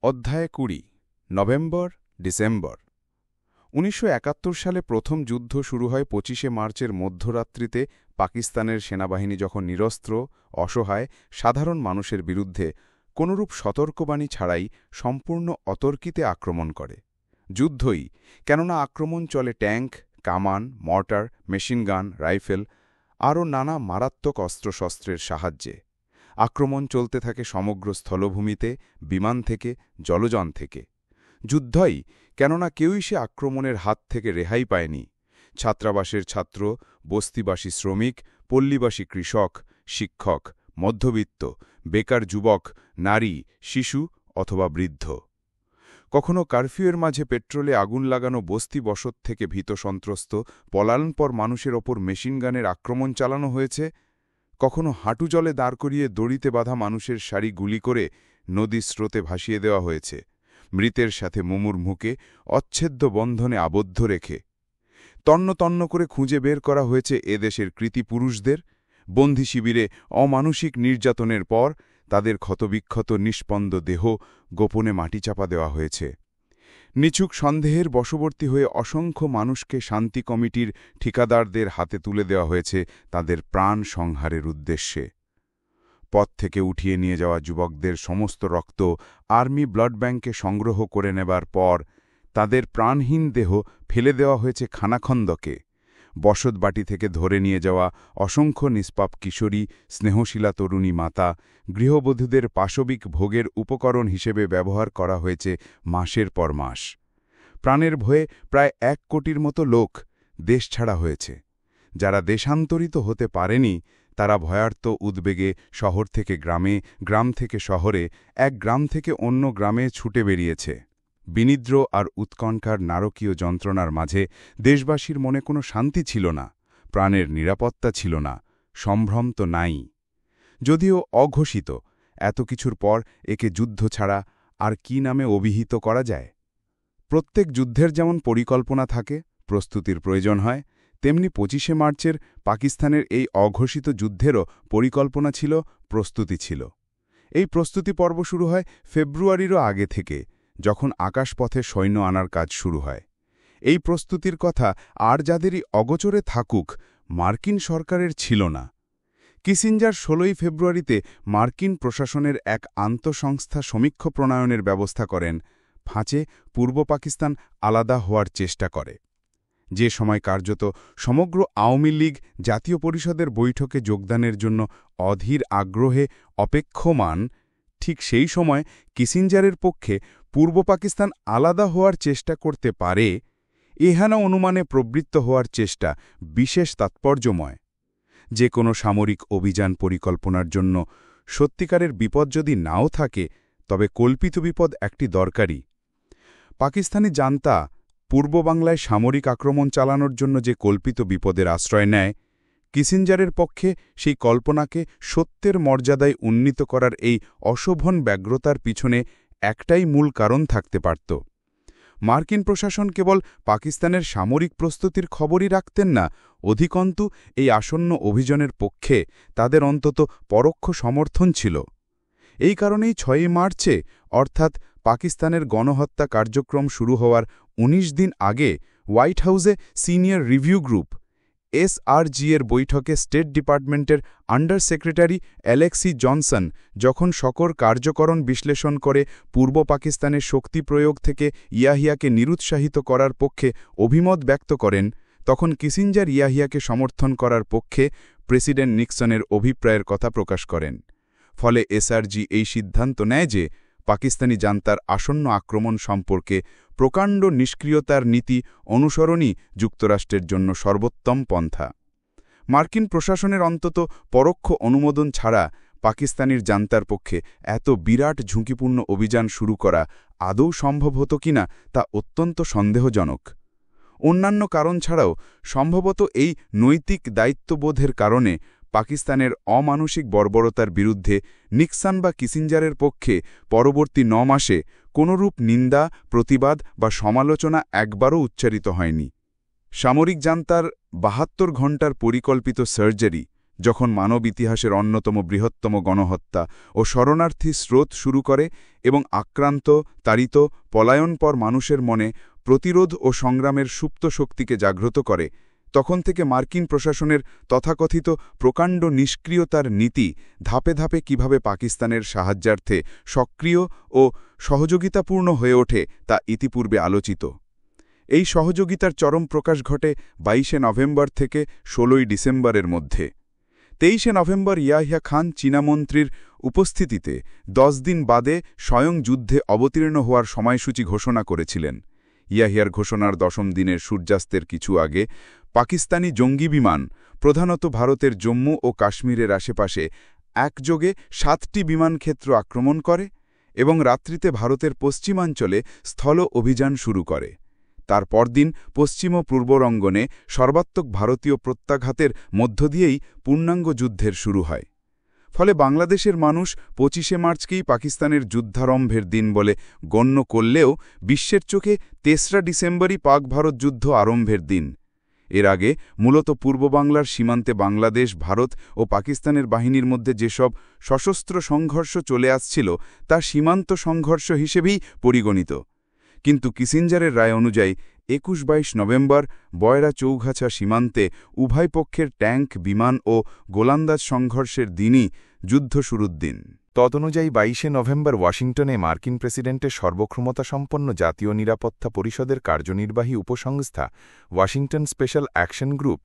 অধ্যায় ২০ November December ১৯৭১ সালে প্রথম যুদ্ধ শুরু হয় ২৫শে মার্চের মধ্যরাত্রিতে পাকিস্তানের সেনাবাহিনী যখন নিরস্ত্র অসহায় সাধারণ মানুষের বিরুদ্ধে কোনরূপ সতর্কবাণী ছাড়াই সম্পূর্ণ অতর্কিতে আক্রমণ করে। যুদ্ধই, কেননা আক্রমণ চলে ট্যাঙ্ক, কামান, মর্টার, মেশিনগান, রাইফেল আরও নানা মারাত্মক অস্ত্রশস্ত্রের সাহায্যে। আক্রমণ চলতে থাকে সমগ্র স্থলভূমিতে, বিমান থেকে, জলযান থেকে। যুদ্ধই, কেননা কেউই সে আক্রমণের হাত থেকে রেহাই পায়নি। ছাত্রাবাসের ছাত্র, বস্তিবাসী শ্রমিক, পল্লীবাসী কৃষক, শিক্ষক, মধ্যবিত্ত, বেকার যুবক, নারী, শিশু অথবা বৃদ্ধ। কখনো কারফিউয়ের মাঝে পেট্রোলে আগুন লাগানো বস্তি বসত থেকে ভীত সন্ত্রস্ত পলায়নপর মানুষের ওপর মেশিনগানের আক্রমণ চালানো হয়েছে। কখনো হাঁটু জলে দাঁড় করিয়ে দড়িতে বাঁধা মানুষের সারি গুলি করে নদীর স্রোতে ভাসিয়ে দেওয়া হয়েছে, মৃতের সাথে মুমূর্মুকে অচ্ছেদ্য বন্ধনে আবদ্ধ রেখে। তন্ন তন্ন করে খুঁজে বের করা হয়েছে এদেশের কৃতী পুরুষদের। বন্দি শিবিরে অমানুষিক নির্যাতনের পর তাদের ক্ষতবিক্ষত নিষ্পন্দ দেহ গোপনে মাটি চাপা দেওয়া হয়েছে। নিছুক সন্দেহের বশবর্তী হয়ে অসংখ্য মানুষকে শান্তি কমিটির ঠিকাদারদের হাতে তুলে দেওয়া হয়েছে তাদের প্রাণ সংহারের উদ্দেশ্যে। পথ থেকে উঠিয়ে নিয়ে যাওয়া যুবকদের সমস্ত রক্ত আর্মি ব্লাড ব্যাঙ্কে সংগ্রহ করে নেবার পর তাদের প্রাণহীন দেহ ফেলে দেওয়া হয়েছে খানাখন্দকে। বসতবাটি থেকে ধরে নিয়ে যাওয়া অসংখ্য নিষ্পাপ কিশোরী, স্নেহশীলা তরুণী মাতা, গৃহবধূদের পাশবিক ভোগের উপকরণ হিসেবে ব্যবহার করা হয়েছে মাসের পর মাস। প্রাণের ভয়ে প্রায় ১ কোটির মতো লোক দেশ ছাড়া হয়েছে। যারা দেশান্তরিত হতে পারেনি তারা ভয়ার্ত উদ্বেগে শহর থেকে গ্রামে, গ্রাম থেকে শহরে, এক গ্রাম থেকে অন্য গ্রামে ছুটে বেরিয়েছে। বিনিদ্র আর উৎকণ্ঠার নারকীয় যন্ত্রণার মাঝে দেশবাসীর মনে কোনো শান্তি ছিল না, প্রাণের নিরাপত্তা ছিল না, সম্ভ্রম তো নাই। যদিও অঘোষিত, এত কিছুর পর একে যুদ্ধ ছাড়া আর কি নামে অভিহিত করা যায়? প্রত্যেক যুদ্ধের যেমন পরিকল্পনা থাকে, প্রস্তুতির প্রয়োজন হয়, তেমনি ২৫শে মার্চের পাকিস্তানের এই অঘোষিত যুদ্ধেরও পরিকল্পনা ছিল, প্রস্তুতি ছিল। এই প্রস্তুতি পর্ব শুরু হয় ফেব্রুয়ারিরও আগে থেকে, যখন আকাশপথে সৈন্য আনার কাজ শুরু হয়। এই প্রস্তুতির কথা আর যাদেরই অগোচরে থাকুক, মার্কিন সরকারের ছিল না। কিসিঞ্জার ১৬ই ফেব্রুয়ারিতে মার্কিন প্রশাসনের এক আন্তঃসংস্থা সমীক্ষা প্রণয়নের ব্যবস্থা করেন, ফাঁচে পূর্ব পাকিস্তান আলাদা হওয়ার চেষ্টা করে। যে সময় কার্যত সমগ্র আওয়ামী লীগ জাতীয় পরিষদের বৈঠকে যোগদানের জন্য অধীর আগ্রহে অপেক্ষমান, ঠিক সেই সময় কিসিঞ্জারের পক্ষে পূর্ব পাকিস্তান আলাদা হওয়ার চেষ্টা করতে পারে, এহেন অনুমানে প্রবৃত্ত হওয়ার চেষ্টা বিশেষ তাৎপর্যময়। যে কোনো সামরিক অভিযান পরিকল্পনার জন্য সত্যিকারের বিপদ যদি নাও থাকে, তবে কল্পিত বিপদ একটি দরকারি। পাকিস্তানি জান্তা পূর্ব বাংলায় সামরিক আক্রমণ চালানোর জন্য যে কল্পিত বিপদের আশ্রয় নেয়, কিসিঞ্জারের পক্ষে সেই কল্পনাকে সত্যের মর্যাদায় উন্নীত করার এই অশোভন ব্যগ্রতার পিছনে একটাই মূল কারণ থাকতে পারত। মার্কিন প্রশাসন কেবল পাকিস্তানের সামরিক প্রস্তুতির খবরই রাখতেন না, অধিকন্তু এই আসন্ন অভিযানের পক্ষে তাদের অন্তত পরোক্ষ সমর্থন ছিল। এই কারণেই ৬ই মার্চে, অর্থাৎ পাকিস্তানের গণহত্যা কার্যক্রম শুরু হওয়ার ১৯ দিন আগে, হোয়াইট হাউসে সিনিয়র রিভিউ গ্রুপ SRG এর বৈঠকে স্টেট ডিপার্টমেন্টের আন্ডার সেক্রেটারি অ্যালেক্সি জনসন যখন সকল কার্যকরণ বিশ্লেষণ করে পূর্ব পাকিস্তানের শক্তি প্রয়োগ থেকে ইয়াহিয়াকে নিরুৎসাহিত করার পক্ষে অভিমত ব্যক্ত করেন, তখন কিসিঞ্জার ইয়াহিয়াকে সমর্থন করার পক্ষে প্রেসিডেন্ট নিক্সনের অভিপ্রায়ের কথা প্রকাশ করেন। ফলে SRG এই সিদ্ধান্ত নেয় যে পাকিস্তানি জান্তার আসন্ন আক্রমণ সম্পর্কে প্রকাণ্ড নিষ্ক্রিয়তার নীতি অনুসরণই যুক্তরাষ্ট্রের জন্য সর্বোত্তম পন্থা। মার্কিন প্রশাসনের অন্তত পরোক্ষ অনুমোদন ছাড়া পাকিস্তানির জান্তার পক্ষে এত বিরাট ঝুঁকিপূর্ণ অভিযান শুরু করা আদৌ সম্ভব হতো কিনা তা অত্যন্ত সন্দেহজনক। অন্যান্য কারণ ছাড়াও সম্ভবত এই নৈতিক দায়িত্ববোধের কারণে পাকিস্তানের অমানসিক বর্বরতার বিরুদ্ধে নিক্সন বা কিসিঞ্জারের পক্ষে পরবর্তী ৯ মাসে কোনরূপ নিন্দা, প্রতিবাদ বা সমালোচনা একবারও উচ্চারিত হয়নি। সামরিক জান্তার ৭২ ঘণ্টার পরিকল্পিত সার্জারি, যখন মানব ইতিহাসের অন্যতম বৃহত্তম গণহত্যা ও শরণার্থী স্রোত শুরু করে এবং আক্রান্ত তাড়িত পলায়নপর মানুষের মনে প্রতিরোধ ও সংগ্রামের সুপ্ত শক্তিকে জাগ্রত করে, তখন থেকে মার্কিন প্রশাসনের তথাকথিত প্রকাণ্ড নিষ্ক্রিয়তার নীতি ধাপে ধাপে কিভাবে পাকিস্তানের সাহায্যার্থে সক্রিয় ও সহযোগিতাপূর্ণ হয়ে ওঠে তা ইতিপূর্বে আলোচিত। এই সহযোগিতার চরম প্রকাশ ঘটে 22শে নভেম্বর থেকে 16ই ডিসেম্বরের মধ্যে। 23শে নভেম্বর ইয়াহিয়া খান চীনা মন্ত্রীর উপস্থিতিতে 10 দিন বাদে স্বয়ং যুদ্ধে অবতীর্ণ হওয়ার সময়সূচি ঘোষণা করেছিলেন। ইয়াহিয়ার ঘোষণার 10ম দিনের সূর্যাস্তের কিছু আগে পাকিস্তানি জঙ্গি বিমান প্রধানত ভারতের জম্মু ও কাশ্মীরের আশেপাশে একযোগে 7টি বিমানক্ষেত্র আক্রমণ করে এবং রাত্রিতে ভারতের পশ্চিমাঞ্চলে স্থল অভিযান শুরু করে। তার পরদিন পশ্চিম ও পূর্বরঙ্গনে সর্বাত্মক ভারতীয় প্রত্যাঘাতের মধ্য দিয়েই পূর্ণাঙ্গ যুদ্ধের শুরু হয়। ফলে বাংলাদেশের মানুষ 25শে মার্চকেই পাকিস্তানের যুদ্ধারম্ভের দিন বলে গণ্য করলেও বিশ্বের চোখে 3রা ডিসেম্বরই পাক-ভারত যুদ্ধ আরম্ভের দিন। এর আগে মূলত পূর্ব বাংলার সীমান্তে বাংলাদেশ, ভারত ও পাকিস্তানের বাহিনীর মধ্যে যেসব সশস্ত্র সংঘর্ষ চলে আসছিল তা সীমান্ত সংঘর্ষ হিসেবেই পরিগণিত। কিন্তু কিসিঞ্জারের রায় অনুযায়ী 21-22 নভেম্বর বয়রা চৌগাছা সীমান্তে উভয় পক্ষের ট্যাঙ্ক, বিমান ও গোলান্দাজ সংঘর্ষের দিনই যুদ্ধ শুরুর দিন। তদনুযায়ী 22শে নভেম্বর ওয়াশিংটনে মার্কিন প্রেসিডেন্টের সর্বক্ষমতাসম্পন্ন জাতীয় নিরাপত্তা পরিষদের কার্যনির্বাহী উপসংস্থা Washington special action group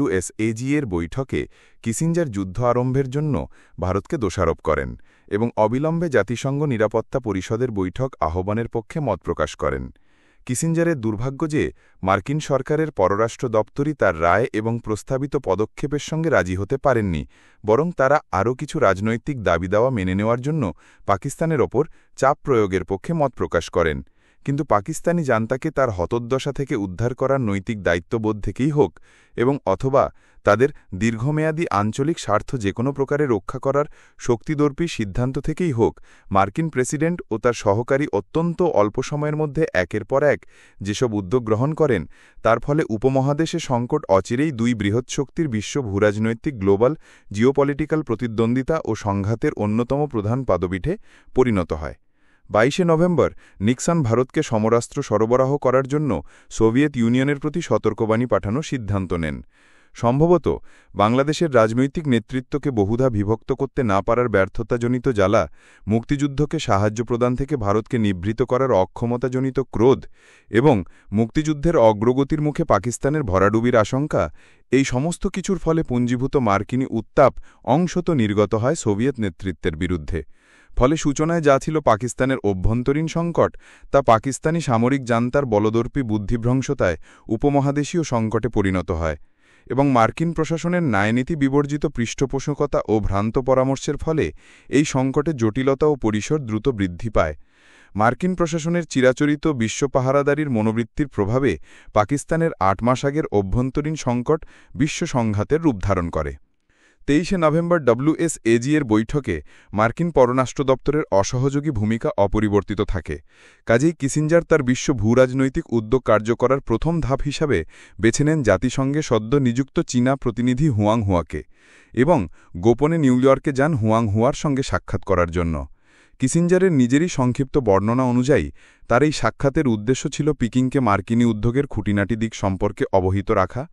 WSAG এর বৈঠকে কিসিঞ্জার যুদ্ধ আরম্ভের জন্য ভারতকে দোষারোপ করেন এবং অবিলম্বে জাতিসংঘ নিরাপত্তা পরিষদের বৈঠক আহ্বানের পক্ষে মত প্রকাশ করেন। কিসিঞ্জারের দুর্ভাগ্য যে মার্কিন সরকারের পররাষ্ট্র দপ্তরই তার রায় এবং প্রস্তাবিত পদক্ষেপের সঙ্গে রাজি হতে পারেননি, বরং তারা আরও কিছু রাজনৈতিক দাবিদাওয়া মেনে নেওয়ার জন্য পাকিস্তানের ওপর চাপ প্রয়োগের পক্ষে মত প্রকাশ করেন। কিন্তু পাকিস্তানি জান্তাকে তার হতোদ্দশা থেকে উদ্ধার করার নৈতিক দায়িত্ববোধ থেকেই হোক এবং অথবা তাদের দীর্ঘমেয়াদী আঞ্চলিক স্বার্থ যে কোনো প্রকারে রক্ষা করার শক্তিদর্পী সিদ্ধান্ত থেকেই হোক, মার্কিন প্রেসিডেন্ট ও তার সহকারী অত্যন্ত অল্প সময়ের মধ্যে একের পর এক যেসব উদ্যোগ গ্রহণ করেন, তার ফলে উপমহাদেশে সংকট অচিরেই দুই বৃহৎ শক্তির বিশ্ব ভূরাজনৈতিক গ্লোবাল জিওপলিটিক্যাল প্রতিদ্বন্দ্বিতা ও সংঘাতের অন্যতম প্রধান পাদপীঠে পরিণত হয়। 22শে নভেম্বর নিক্সন ভারতকে সমরাস্ত্র সরবরাহ করার জন্য সোভিয়েত ইউনিয়নের প্রতি সতর্কবাণী পাঠানোর সিদ্ধান্ত নেন। সম্ভবত বাংলাদেশের রাজনৈতিক নেতৃত্বকে বহুধা বিভক্ত করতে না পারার ব্যর্থতাজনিত জ্বালা, মুক্তিযুদ্ধকে সাহায্য প্রদান থেকে ভারতকে নিবৃত করার অক্ষমতাজনিত ক্রোধ এবং মুক্তিযুদ্ধের অগ্রগতির মুখে পাকিস্তানের ভরাডুবির আশঙ্কা, এই সমস্ত কিছুর ফলে পুঞ্জীভূত মার্কিনী উত্তাপ অংশত নির্গত হয় সোভিয়েত নেতৃত্বের বিরুদ্ধে। ফলে সূচনায় যা ছিল পাকিস্তানের অভ্যন্তরীণ সংকট, তা পাকিস্তানি সামরিক জান্তার বলদর্পী বুদ্ধিভ্রংশতায় উপমহাদেশীয় সংকটে পরিণত হয় এবং মার্কিন প্রশাসনের ন্যায়নীতি বিবর্জিত পৃষ্ঠপোষকতা ও ভ্রান্ত পরামর্শের ফলে এই সংকটের জটিলতা ও পরিসর দ্রুত বৃদ্ধি পায়। মার্কিন প্রশাসনের চিরাচরিত বিশ্বপাহারাদারির মনোবৃত্তির প্রভাবে পাকিস্তানের 8 মাস আগের অভ্যন্তরীণ সংকট বিশ্ব সংঘাতের রূপ ধারণ করে। 23শে নভেম্বর WSAG এর বৈঠকে মার্কিন পররাষ্ট্র দপ্তরের অসহযোগী ভূমিকা অপরিবর্তিত থাকে। কাজেই কিসিঞ্জার তার বিশ্ব ভূরাজনৈতিক উদ্যোগ কার্যকরার প্রথম ধাপ হিসাবে বেছে নেন জাতিসংঘে সদ্য নিযুক্ত চীনা প্রতিনিধি হুয়াং হুয়াকে এবং গোপনে নিউ ইয়র্কে যান হুয়াং হুয়ার সঙ্গে সাক্ষাৎ করার জন্য। কিসিঞ্জারের নিজেরই সংক্ষিপ্ত বর্ণনা অনুযায়ী তার এই সাক্ষাতের উদ্দেশ্য ছিল পিকিংকে মার্কিনী উদ্যোগের খুঁটিনাটি দিক সম্পর্কে অবহিত রাখা,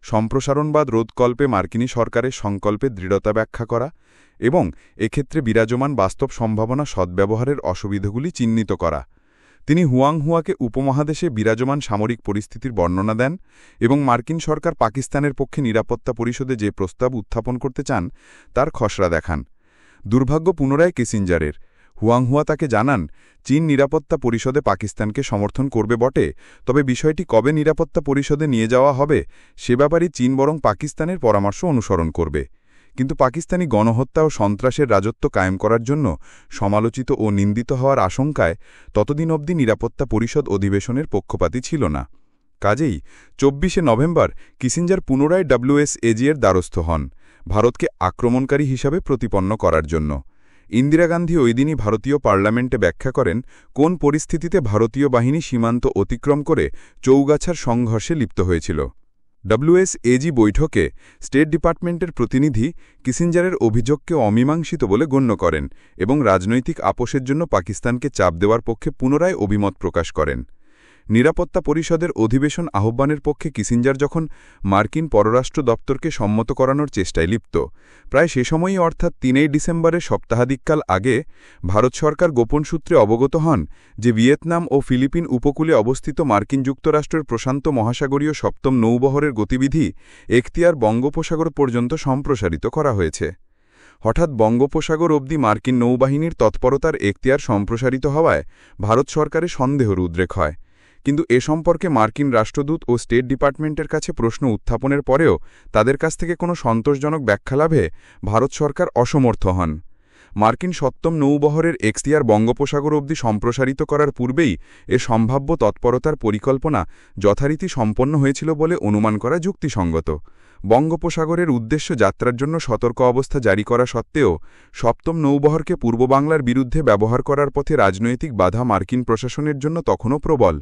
সম্প্রসারণবাদ রোধকল্পে মার্কিনী সরকারের সংকল্পে দৃঢ়তা ব্যাখ্যা করা এবং এক্ষেত্রে বিরাজমান বাস্তব সম্ভাবনা সদ্ব্যবহারের অসুবিধাগুলি চিহ্নিত করা। তিনি হুয়াং হুয়াকে উপমহাদেশে বিরাজমান সামরিক পরিস্থিতির বর্ণনা দেন এবং মার্কিন সরকার পাকিস্তানের পক্ষে নিরাপত্তা পরিষদে যে প্রস্তাব উত্থাপন করতে চান তার খসড়া দেখান। দুর্ভাগ্য পুনরায় কিসিঞ্জারের। হুয়াং হুয়া তাকে জানান, চীন নিরাপত্তা পরিষদে পাকিস্তানকে সমর্থন করবে বটে, তবে বিষয়টি কবে নিরাপত্তা পরিষদে নিয়ে যাওয়া হবে সে ব্যাপারে চীন বরং পাকিস্তানের পরামর্শ অনুসরণ করবে। কিন্তু পাকিস্তানি গণহত্যা ও সন্ত্রাসের রাজত্ব কায়েম করার জন্য সমালোচিত ও নিন্দিত হওয়ার আশঙ্কায় ততদিন অবধি নিরাপত্তা পরিষদ অধিবেশনের পক্ষপাতী ছিল না। কাজেই 24শে নভেম্বর কিসিঞ্জার পুনরায় WSAG এর দ্বারস্থ হন, ভারতকে আক্রমণকারী হিসাবে প্রতিপন্ন করার জন্য। ইন্দিরা গান্ধী ওই দিনই ভারতীয় পার্লামেন্টে ব্যাখ্যা করেন কোন পরিস্থিতিতে ভারতীয় বাহিনী সীমান্ত অতিক্রম করে চৌগাছার সংঘর্ষে লিপ্ত হয়েছিল। ডব্লিউএসএজি বৈঠকে স্টেট ডিপার্টমেন্টের প্রতিনিধি কিসিঞ্জারের অভিযোগকে অমীমাংসিত বলে গণ্য করেন এবং রাজনৈতিক আপোষের জন্য পাকিস্তানকে চাপ দেওয়ার পক্ষে পুনরায় অভিমত প্রকাশ করেন। নিরাপত্তা পরিষদের অধিবেশন আহ্বানের পক্ষে কিসিঞ্জার যখন মার্কিন পররাষ্ট্র দপ্তরকে সম্মত করানোর চেষ্টায় লিপ্ত, প্রায় সে সময়ই অর্থাৎ ৩ ডিসেম্বরের সপ্তাহাধিককাল আগে ভারত সরকার গোপন সূত্রে অবগত হন যে ভিয়েতনাম ও ফিলিপিন উপকূলে অবস্থিত মার্কিন যুক্তরাষ্ট্রের প্রশান্ত মহাসাগরীয় সপ্তম নৌবহরের গতিবিধি এখতিয়ার বঙ্গোপসাগর পর্যন্ত সম্প্রসারিত করা হয়েছে। হঠাৎ বঙ্গোপসাগর অবধি মার্কিন নৌবাহিনীর তৎপরতার এখতিয়ার সম্প্রসারিত হওয়ায় ভারত সরকারে সন্দেহর উদ্রেক হয়, কিন্তু এ সম্পর্কে মার্কিন রাষ্ট্রদূত ও স্টেট ডিপার্টমেন্টের কাছে প্রশ্ন উত্থাপনের পরেও তাদের কাছ থেকে কোনো সন্তোষজনক ব্যাখ্যা লাভে ভারত সরকার অসমর্থ হন। মার্কিন সপ্তম নৌবহরের এখতিয়ার বঙ্গোপসাগর অবধি সম্প্রসারিত করার পূর্বেই এ সম্ভাব্য তৎপরতার পরিকল্পনা যথারীতি সম্পন্ন হয়েছিল বলে অনুমান করা যুক্তিসঙ্গত। বঙ্গোপসাগরের উদ্দেশ্য যাত্রার জন্য সতর্ক অবস্থা জারি করা সত্ত্বেও সপ্তম নৌবহরকে পূর্ব বাংলার বিরুদ্ধে ব্যবহার করার পথে রাজনৈতিক বাধা মার্কিন প্রশাসনের জন্য তখনও প্রবল।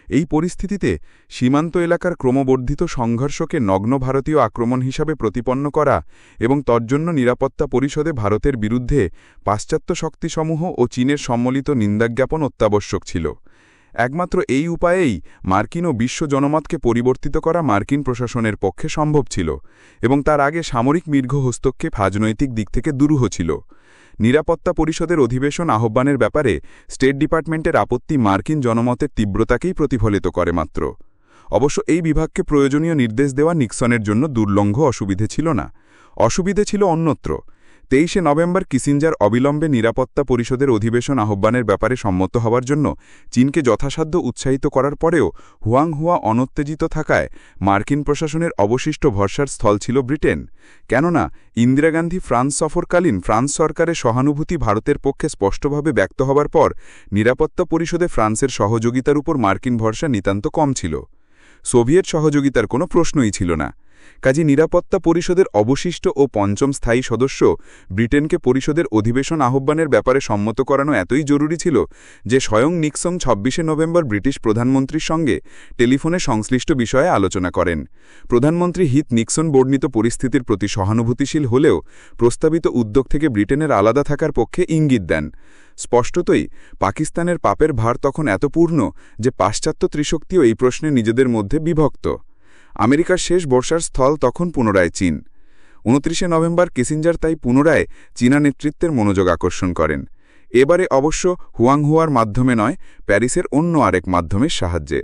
এই পরিস্থিতিতে সীমান্ত এলাকার ক্রমবর্ধিত সংঘর্ষকে নগ্ন ভারতীয় আক্রমণ হিসাবে প্রতিপন্ন করা এবং তজ্জন্য নিরাপত্তা পরিষদে ভারতের বিরুদ্ধে পাশ্চাত্য শক্তিসমূহ ও চীনের সম্মিলিত নিন্দাজ্ঞাপন অত্যাবশ্যক ছিল। একমাত্র এই উপায়েই মার্কিন ও বিশ্ব জনমতকে পরিবর্তিত করা মার্কিন প্রশাসনের পক্ষে সম্ভব ছিল এবং তার আগে সামরিক মীর্ঘ হস্তক্ষেপ রাজনৈতিক দিক থেকে দুরূহ ছিল। নিরাপত্তা পরিষদের অধিবেশন আহ্বানের ব্যাপারে স্টেট ডিপার্টমেন্টের আপত্তি মার্কিন জনমতের তীব্রতাকেই প্রতিফলিত করে মাত্র। অবশ্য এই বিভাগকে প্রয়োজনীয় নির্দেশ দেওয়া নিক্সনের জন্য দুর্লঙ্ঘ অসুবিধে ছিল না, অসুবিধে ছিল অন্যত্র। 23 নভেম্বর কিসিঞ্জার অবিলম্বে নিরাপত্তা পরিষদের অধিবেশন আহ্বানের ব্যাপারে সম্মত হওয়ার জন্য চীনকে যথাসাধ্য উৎসাহিত করার পরেও হুয়াংহুয়া অনুত্তেজিত থাকায় মার্কিন প্রশাসনের অবশিষ্ট ভরসার স্থল ছিল ব্রিটেন। কেননা ইন্দিরা গান্ধী ফ্রান্স সফরকালীন ফ্রান্স সরকারের সহানুভূতি ভারতের পক্ষে স্পষ্টভাবে ব্যক্ত হবার পর নিরাপত্তা পরিষদে ফ্রান্সের সহযোগিতার উপর মার্কিন ভরসা নিতান্ত কম ছিল। সোভিয়েত সহযোগিতার কোনো প্রশ্নই ছিল না। কাজী নিরাপত্তা পরিষদের অবশিষ্ট ও পঞ্চম স্থায়ী সদস্য ব্রিটেনকে পরিষদের অধিবেশন আহ্বানের ব্যাপারে সম্মত করানো এতই জরুরি ছিল যে স্বয়ং নিক্সন 26 নভেম্বর ব্রিটিশ প্রধানমন্ত্রীর সঙ্গে টেলিফোনে সংশ্লিষ্ট বিষয়ে আলোচনা করেন। প্রধানমন্ত্রী হিথ নিক্সন বর্ণিত পরিস্থিতির প্রতি সহানুভূতিশীল হলেও প্রস্তাবিত উদ্যোগ থেকে ব্রিটেনের আলাদা থাকার পক্ষে ইঙ্গিত দেন। স্পষ্টতই পাকিস্তানের পাপের ভার তখন এত পূর্ণ যে পাশ্চাত্য ত্রিশক্তিও এই প্রশ্নে নিজেদের মধ্যে বিভক্ত। আমেরিকার শেষ বর্ষার স্থল তখন পুনরায় চীন। 29 নভেম্বর কিসিঞ্জার তাই পুনরায় চীনা নেতৃত্বের মনোযোগ আকর্ষণ করেন, এবারে অবশ্য হুয়াংহুয়ার মাধ্যমে নয়, প্যারিসের অন্য আরেক মাধ্যমের সাহায্যে।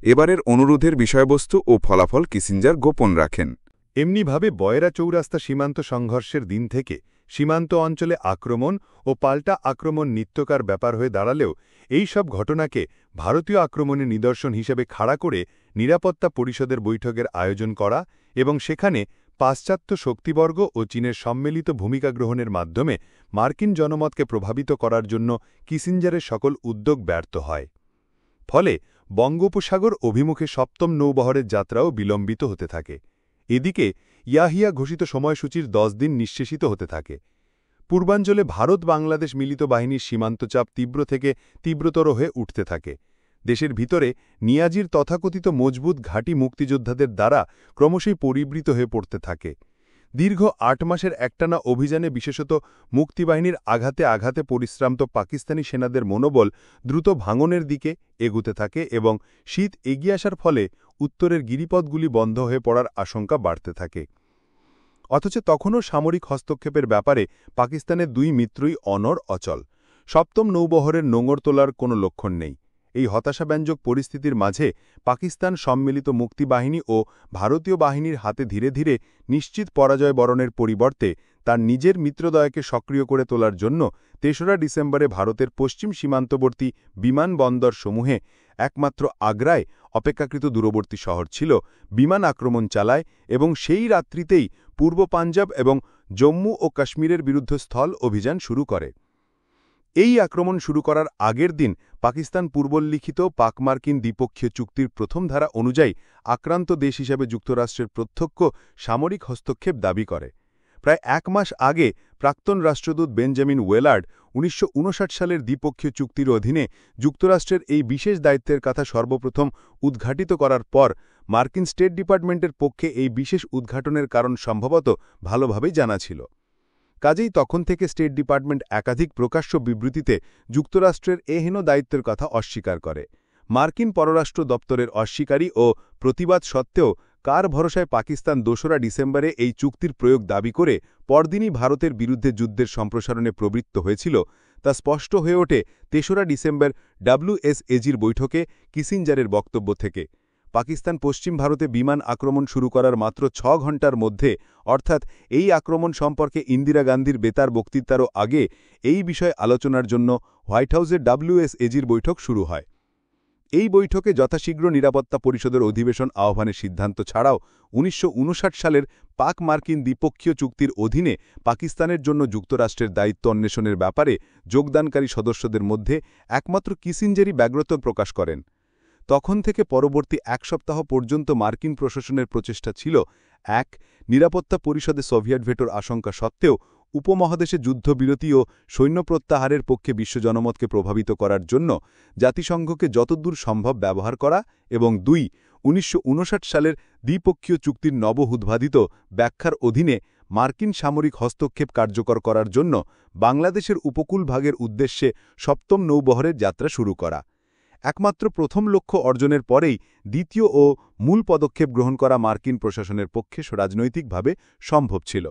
এবারের অনুরোধের বিষয়বস্তু ও ফলাফল কিসিঞ্জার গোপন রাখেন। এমনিভাবে বয়রা চৌরাস্তা সীমান্ত সংঘর্ষের দিন থেকে সীমান্ত অঞ্চলে আক্রমণ ও পাল্টা আক্রমণ নিত্যকার ব্যাপার হয়ে দাঁড়ালেও এই সব ঘটনাকে ভারতীয় আক্রমণের নিদর্শন হিসেবে খাড়া করে নিরাপত্তা পরিষদের বৈঠকের আয়োজন করা এবং সেখানে পাশ্চাত্য শক্তিবর্গ ও চীনের সম্মিলিত ভূমিকা গ্রহণের মাধ্যমে মার্কিন জনমতকে প্রভাবিত করার জন্য কিসিঞ্জারের সকল উদ্যোগ ব্যর্থ হয়। ফলে বঙ্গোপসাগর অভিমুখে সপ্তম নৌবহরের যাত্রাও বিলম্বিত হতে থাকে। এদিকে ইয়াহিয়া ঘোষিত সময়সূচির 10 দিন নিঃশেষিত হতে থাকে। পূর্বাঞ্চলে ভারত বাংলাদেশ মিলিত বাহিনীর সীমান্তচাপ তীব্র থেকে তীব্রতর হয়ে উঠতে থাকে। দেশের ভিতরে নিয়াজির তথাকথিত মজবুত ঘাঁটি মুক্তিযোদ্ধাদের দ্বারা ক্রমশই পরিবৃত হয়ে পড়তে থাকে। দীর্ঘ 8 মাসের একটানা অভিযানে বিশেষত মুক্তিবাহিনীর আঘাতে আঘাতে পরিশ্রান্ত পাকিস্তানি সেনাদের মনোবল দ্রুত ভাঙনের দিকে এগুতে থাকে এবং শীত এগিয়ে আসার ফলে উত্তরের গিরিপথগুলি বন্ধ হয়ে পড়ার আশঙ্কা বাড়তে থাকে। অথচ তখনও সামরিক হস্তক্ষেপের ব্যাপারে পাকিস্তানের দুই মিত্রই অনড় অচল। সপ্তম নৌবহরের নোঙর তোলার কোনো লক্ষণ নেই। এই হতাশাব্যঞ্জক পরিস্থিতির মাঝে পাকিস্তান সম্মিলিত মুক্তিবাহিনী ও ভারতীয় বাহিনীর হাতে ধীরে ধীরে নিশ্চিত পরাজয় বরণের পরিবর্তে তার নিজের মিত্রদয়কে সক্রিয় করে তোলার জন্য 3রা ডিসেম্বরে ভারতের পশ্চিম সীমান্তবর্তী বিমানবন্দরসমূহে একমাত্র আগ্রায় অপেক্ষাকৃত দূরবর্তী শহর ছিল বিমান আক্রমণ চালায় এবং সেই রাত্রিতেই পূর্ব পাঞ্জাব এবং জম্মু ও কাশ্মীরের বিরুদ্ধে স্থল অভিযান শুরু করে। এই আক্রমণ শুরু করার আগের দিন পাকিস্তান পূর্বোল্লিখিত পাক-মার্কিন দ্বিপক্ষীয় চুক্তির প্রথম ধারা অনুযায়ী আক্রান্ত দেশ হিসাবে যুক্তরাষ্ট্রের প্রত্যক্ষ সামরিক হস্তক্ষেপ দাবি করে। প্রায় 1 মাস আগে প্রাক্তন রাষ্ট্রদূত বেঞ্জামিন ওয়েলার্ড 1959 সালের দ্বিপক্ষীয় চুক্তির অধীনে যুক্তরাষ্ট্রের এই বিশেষ দায়িত্বের কথা সর্বপ্রথম উদ্ঘাটিত করার পর মার্কিন স্টেট ডিপার্টমেন্টের পক্ষে এই বিশেষ উদ্ঘাটনের কারণ সম্ভবত ভালোভাবেই জানা ছিল। কাজেই তখন থেকে স্টেট ডিপার্টমেন্ট একাধিক প্রকাশ্য বিবৃতিতে যুক্তরাষ্ট্রের এহেন দায়িত্বের কথা অস্বীকার করে। মার্কিন পররাষ্ট্র দপ্তরের অস্বীকারী ও প্রতিবাদ সত্ত্বেও কার ভরসায় পাকিস্তান ২রা ডিসেম্বরে এই চুক্তির প্রয়োগ দাবি করে পরদিনই ভারতের বিরুদ্ধে যুদ্ধের সম্প্রসারণে প্রবৃত্ত হয়েছিল তা স্পষ্ট হয়ে ওঠে ৩রা ডিসেম্বর WSAGর বৈঠকে কিসিঞ্জারের বক্তব্য থেকে। পাকিস্তান পশ্চিম ভারতে বিমান আক্রমণ শুরু করার মাত্র ৬ ঘণ্টার মধ্যে, অর্থাৎ এই আক্রমণ সম্পর্কে ইন্দিরা গান্ধীর বেতার বক্তৃতারও আগে, এই বিষয়ে আলোচনার জন্য হোয়াইট হাউসের WSAGর বৈঠক শুরু হয়। এই বৈঠকে যথাশীঘ্র নিরাপত্তা পরিষদের অধিবেশন আহ্বানের সিদ্ধান্ত ছাড়াও ১৯৫৯ সালের পাক-মার্কিন দ্বিপক্ষীয় চুক্তির অধীনে পাকিস্তানের জন্য যুক্তরাষ্ট্রের দায়িত্ব অন্বেষণের ব্যাপারে যোগদানকারী সদস্যদের মধ্যে একমাত্র কিসিঞ্জারই ব্যগ্রতা প্রকাশ করেন। তখন থেকে পরবর্তী ১ সপ্তাহ পর্যন্ত মার্কিন প্রশাসনের প্রচেষ্টা ছিল ১. নিরাপত্তা পরিষদে সোভিয়েত ভেটোর আশঙ্কা সত্ত্বেও উপমহাদেশে যুদ্ধবিরতি ও সৈন্য প্রত্যাহারের পক্ষে বিশ্ব জনমতকে প্রভাবিত করার জন্য জাতিসংঘকে যতদূর সম্ভব ব্যবহার করা, এবং ২. ১৯৫৯ সালের দ্বিপক্ষীয় চুক্তির নবউদ্ভাদিত ব্যাখ্যার অধীনে মার্কিন সামরিক হস্তক্ষেপ কার্যকর করার জন্য বাংলাদেশের উপকূলভাগের উদ্দেশ্যে ৭ম নৌবহরের যাত্রা শুরু করা। একমাত্র প্রথম লক্ষ্য অর্জনের পরেই দ্বিতীয় ও মূল পদক্ষেপ গ্রহণ করা মার্কিন প্রশাসনের পক্ষে রাজনৈতিকভাবে সম্ভব ছিল।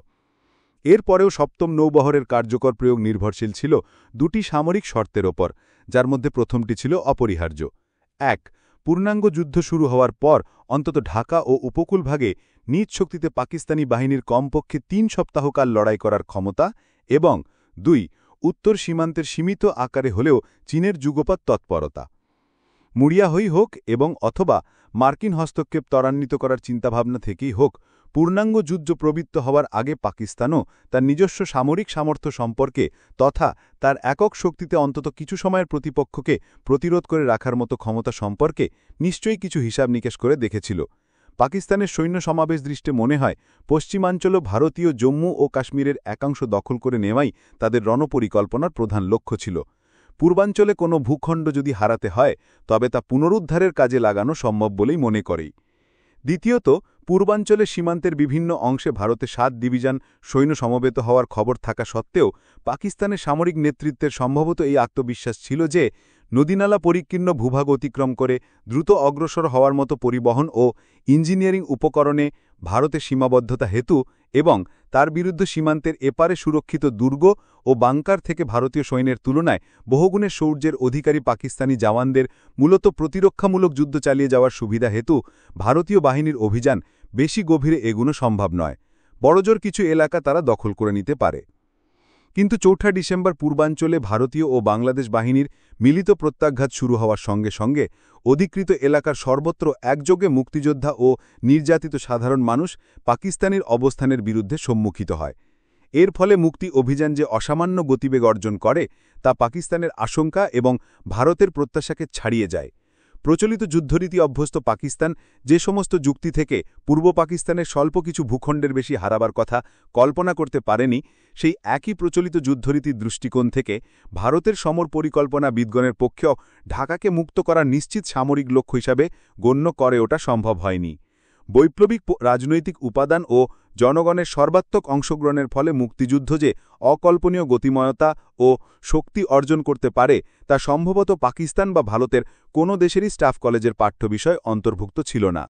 এরপরেও ৭ম নৌবহরের কার্যকর প্রয়োগ নির্ভরশীল ছিল ২টি সামরিক শর্তের ওপর, যার মধ্যে প্রথমটি ছিল অপরিহার্য। ১. পূর্ণাঙ্গ যুদ্ধ শুরু হওয়ার পর অন্তত ঢাকা ও উপকূলভাগে নিজ শক্তিতে পাকিস্তানি বাহিনীর কমপক্ষে ৩ সপ্তাহকাল লড়াই করার ক্ষমতা, এবং ২. উত্তর সীমান্তের সীমিত আকারে হলেও চীনের যুগপৎ তৎপরতা। মুড়িয়াহই হোক এবং অথবা মার্কিন হস্তক্ষেপ ত্বরান্বিত করার চিন্তাভাবনা থেকেই হোক, পূর্ণাঙ্গ যুদ্ধ প্রবৃত্ত হওয়ার আগে পাকিস্তানও তার নিজস্ব সামরিক সামর্থ্য সম্পর্কে তথা তার একক শক্তিতে অন্তত কিছু সময়ের প্রতিপক্ষকে প্রতিরোধ করে রাখার মতো ক্ষমতা সম্পর্কে নিশ্চয়ই কিছু হিসাব নিকেশ করে দেখেছিল। পাকিস্তানের সৈন্য সমাবেশ দৃষ্টে মনে হয় পশ্চিমাঞ্চল ভারতীয় জম্মু ও কাশ্মীরের একাংশ দখল করে নেওয়াই তাদের রণপরিকল্পনার প্রধান লক্ষ্য ছিল। পূর্বাঞ্চলে কোনো ভূখণ্ড যদি হারাতে হয় তবে তা পুনরুদ্ধারের কাজে লাগানো সম্ভব বলেই মনে করেই। দ্বিতীয়ত, পূর্বাঞ্চলে সীমান্তের বিভিন্ন অংশে ভারতে ৭ ডিভিশন সৈন্য সমবেত হওয়ার খবর থাকা সত্ত্বেও পাকিস্তানের সামরিক নেতৃত্বের সম্ভবত এই আত্মবিশ্বাস ছিল যে নদীনালা পরিকীর্ণ ভূভাগ অতিক্রম করে দ্রুত অগ্রসর হওয়ার মতো পরিবহন ও ইঞ্জিনিয়ারিং উপকরণে ভারতের সীমাবদ্ধতা হেতু এবং তার বিরুদ্ধে সীমান্তের এপারে সুরক্ষিত দুর্গ ও বাংকার থেকে ভারতীয় সৈন্যের তুলনায় বহুগুণে শৌর্যের অধিকারী পাকিস্তানি জওয়ানদের মূলত প্রতিরক্ষামূলক যুদ্ধ চালিয়ে যাওয়ার সুবিধা হেতু ভারতীয় বাহিনীর অভিযান বেশি গভীরে এগুনো সম্ভব নয়। বড়জোর কিছু এলাকা তারা দখল করে নিতে পারে। কিন্তু ৪ঠা ডিসেম্বর পূর্বাঞ্চলে ভারতীয় ও বাংলাদেশ বাহিনীর মিলিত প্রত্যাঘাত শুরু হওয়ার সঙ্গে সঙ্গে অধিকৃত এলাকার সর্বত্র একযোগে মুক্তিযোদ্ধা ও নির্যাতিত সাধারণ মানুষ পাকিস্তানের অবস্থানের বিরুদ্ধে সম্মুখিত হয়। এর ফলে মুক্তি অভিযান যে অসামান্য গতিবেগ অর্জন করে তা পাকিস্তানের আশঙ্কা এবং ভারতের প্রত্যাশাকে ছাড়িয়ে যায়। প্রচলিত যুদ্ধরীতি অভ্যস্ত পাকিস্তান যে সমস্ত যুক্তি থেকে পূর্ব পাকিস্তানের স্বল্প কিছু ভূখণ্ডের বেশি হারাবার কথা কল্পনা করতে পারেনি, সেই একই প্রচলিত যুদ্ধরীতির দৃষ্টিকোণ থেকে ভারতের সমর পরিকল্পনা বিদগণের পক্ষেও ঢাকাকে মুক্ত করার নিশ্চিত সামরিক লক্ষ্য হিসাবে গণ্য করে ওটা সম্ভব হয়নি। বৈপ্লবিক রাজনৈতিক উপাদান ও জনগণের সর্বাত্মক অংশগ্রহণের ফলে মুক্তিযুদ্ধ যে অকল্পনীয় গতিময়তা ও শক্তি অর্জন করতে পারে তা সম্ভবত পাকিস্তান বা ভারতের কোনো দেশেরই স্টাফ কলেজের পাঠ্যবিষয় অন্তর্ভুক্ত ছিল না।